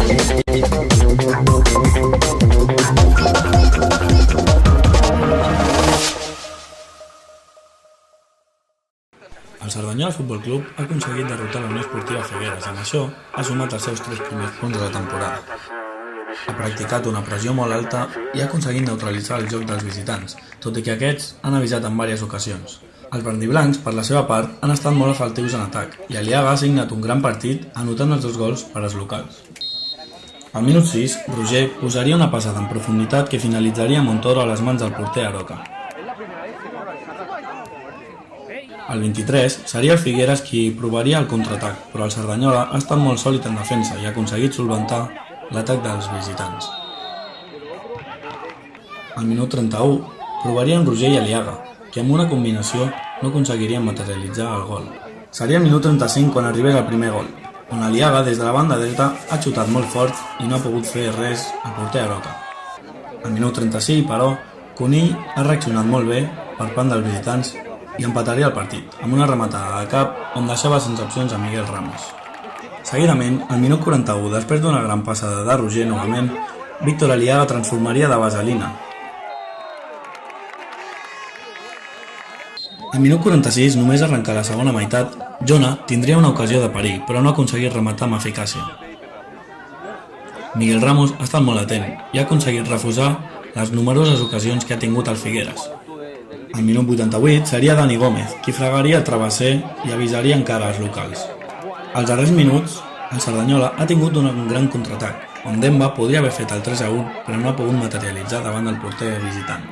El Cerdanyola Futbol Club ha aconseguit derrotar la Unió Esportiva Figueres i amb això ha sumat els seus 3 primers punts de la temporada. Ha practicat una pressió molt alta i ha aconseguit neutralitzar el joc dels visitants, tot i que aquests han avisat en diverses ocasions. Els verdiblancs, per la seva part, han estat molt efectius en atac i Aliaga ha signat un gran partit anotant els 2 gols per als locals. Al minut 6, Roger posaria una passada en profunditat que finalitzaria Montoro a les mans del porter Aroca. Al 23 seria el Figueres qui provaria el contraatac, però el Cerdanyola ha estat molt sòlid en defensa i ha aconseguit solventar l'atac dels visitants. Al minut 31 provarien Roger i Aliaga, que amb una combinació no aconseguirien materialitzar el gol. Seria el minut 35 quan arribés el primer gol, on Aliaga des de la banda dreta ha xutat molt fort i no ha pogut fer res al porter Aroca. Al minut 36, però, Conill ha reaccionat molt bé per part dels visitants i empataria el partit, amb una rematada de cap on deixava sense opcions a Miguel Ramos. Seguidament, al minut 41, després d'una gran passada de Roger novament, Víctor Aliaga transformaria de vaselina. Al minut 46, només arrencar la segona meitat, Jona tindria una ocasió de perill, però no ha aconseguit rematar amb eficàcia. Miguel Ramos ha estat molt atent i ha aconseguit refusar les numeroses ocasions que ha tingut el Figueres. Al minut 88 seria Dani Gómez, qui fregaria el travesser i avisaria encara als locals. Als darrers minuts, el Cerdanyola ha tingut un gran contraatac, on Demba podria haver fet el 3-1, però no ha pogut materialitzar davant del porter visitant.